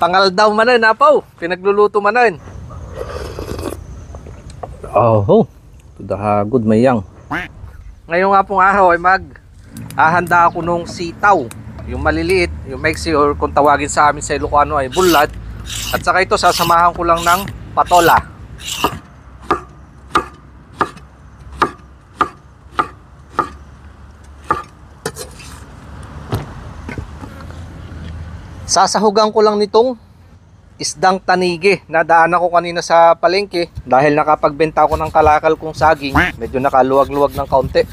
Pangal daw manan, apaw. Pinagluluto manan. Oh, good mayang. Ngayon nga pong araw ay hahanda ako nung sitaw. Yung maliliit, yung maiksi or kung tawagin sa amin sa Ilocano ay bulat. At saka ito sasamahan ko lang ng patola. Sasahugan ko lang nitong isdang tanigi. Nadaan ako kanina sa palengke dahil nakapagbenta ako ng kalakal kong saging. Medyo nakaluwag-luwag ng kaunti.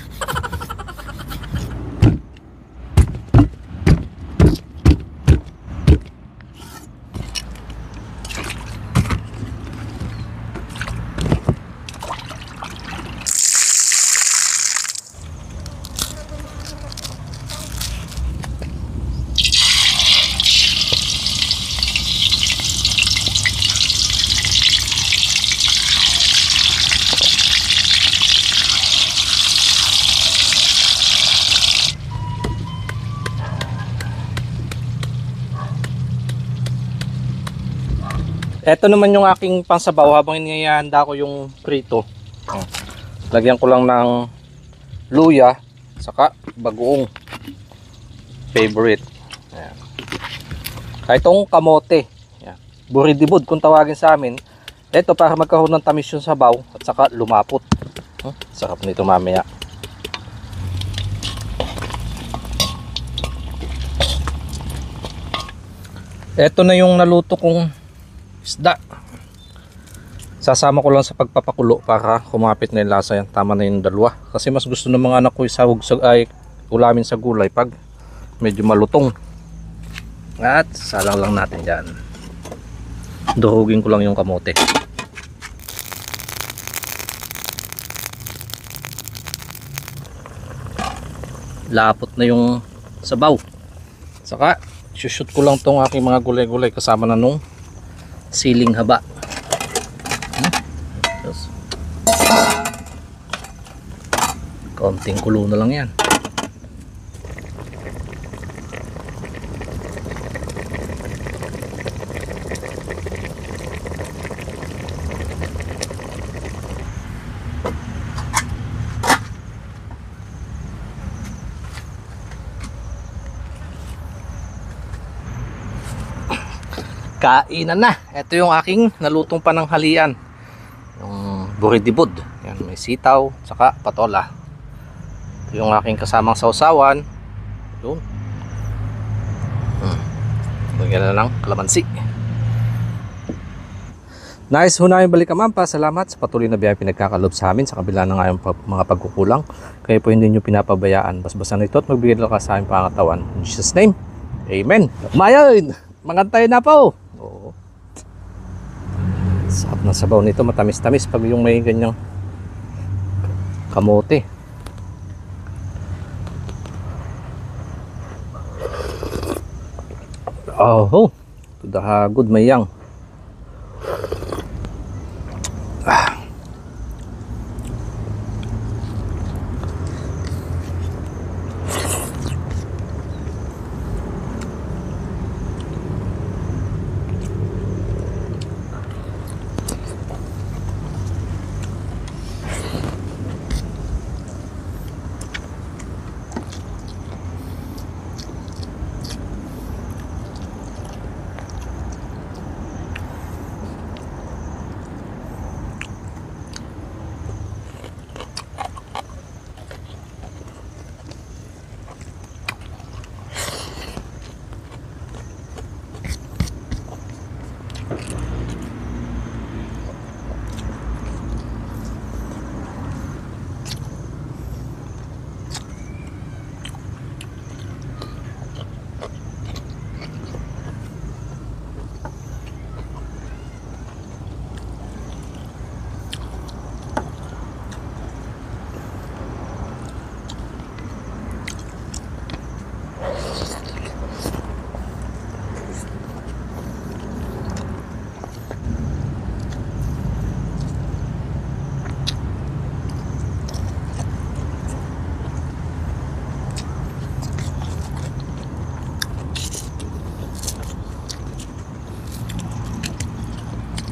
Ito naman yung aking pangsabaw habang inihahanda ko yung prito. Lagyan ko lang ng luya, saka bagoong. Favorite. Ayan. Itong kamote. Ayan. Buridibod kung tawagin sa amin. Ito para magkaroon ng tamis yung sabaw at saka lumapot. Sarap nito mamaya. Ito na yung naluto kong isda. Sasama ko lang sa pagpapakulo para kumapit na yung lasa yan. Tama na yung dalawa. Kasi mas gusto ng mga anak ko isahog ay ulamin sa gulay pag medyo malutong. At salang lang natin dyan. Durugin ko lang yung kamote. Lapot na yung sabaw. Saka shoot ko lang tong aking mga gulay-gulay kasama na nung siling haba. Konting kulo na lang yan. Kainan na. Ito yung aking nalutong pananghalian. Yung buridibod. Yan, may sitaw, saka patola. Ito yung aking kasamang sausawan. Yun. Lagyan na ng kalamansi. Nice ho namin balik Amampa. Salamat sa patuloy na biyaya pinagkakalob sa amin sa kabila ng ngayong mga pagkukulang. Kayo po hindi nyo pinapabayaan. Basbasan ito at magbigay lang ka sa aming pangatawan. In Jesus' name, Amen. Mayon! Mangantay na po! Oo. Sarap ng sabaw nito, matamis-tamis pag yung may ganyang kamote. Oh, to the good mayang.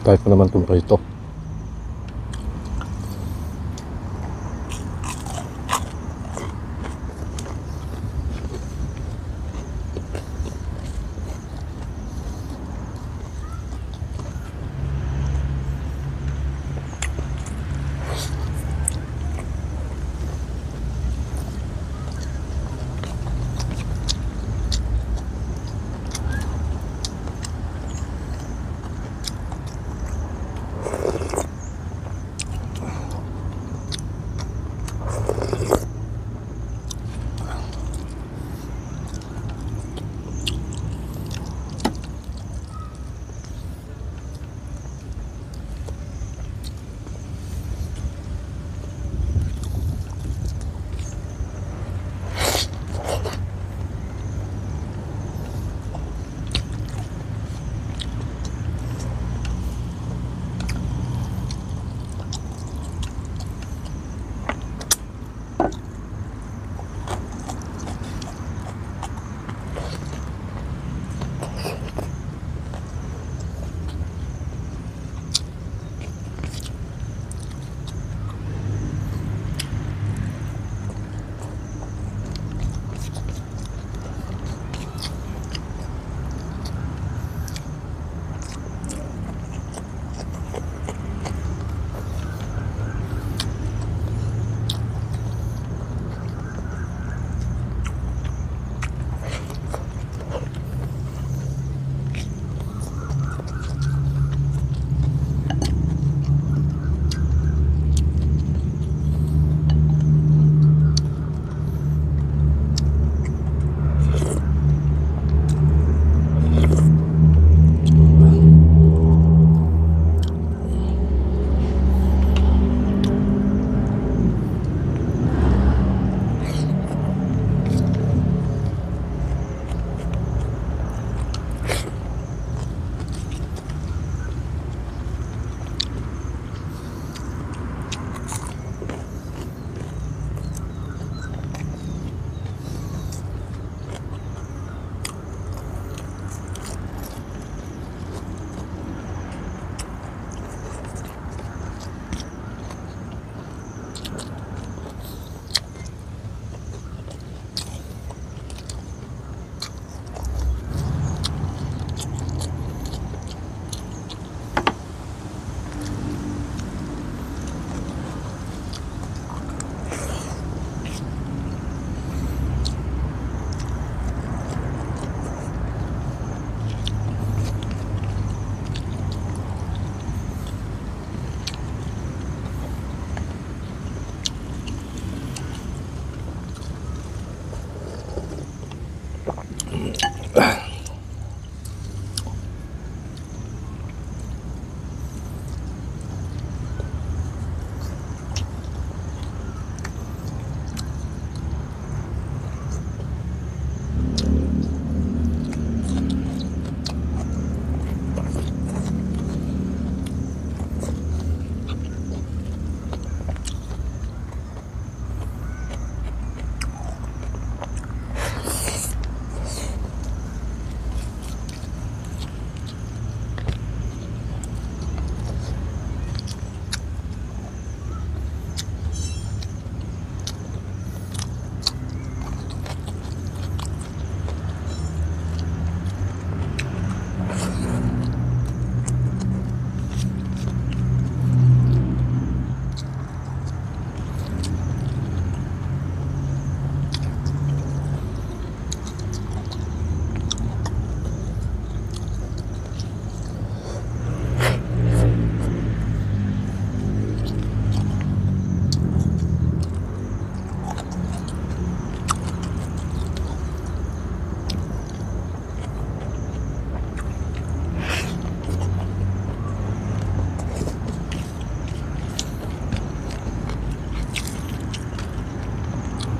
Kahit ko naman itong prito.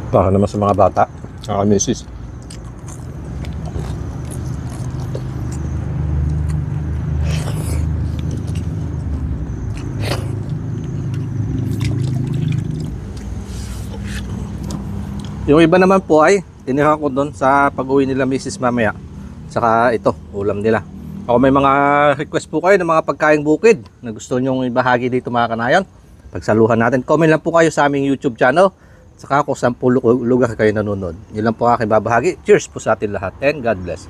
Para naman sa mga bata, mga misis. Yung iba naman po ay tinira ko doon sa pag-uwi nila misis mamaya. Saka ito, ulam nila. O may mga request po kayo ng mga pagkaing bukid na gusto nyong ibahagi dito mga kanayon, pagsaluhan natin. Comment lang po kayo sa aming YouTube channel. Saka kung saan po lugar kayo nanonood. Yun lang po aking babahagi. Cheers po sa atin lahat and God bless.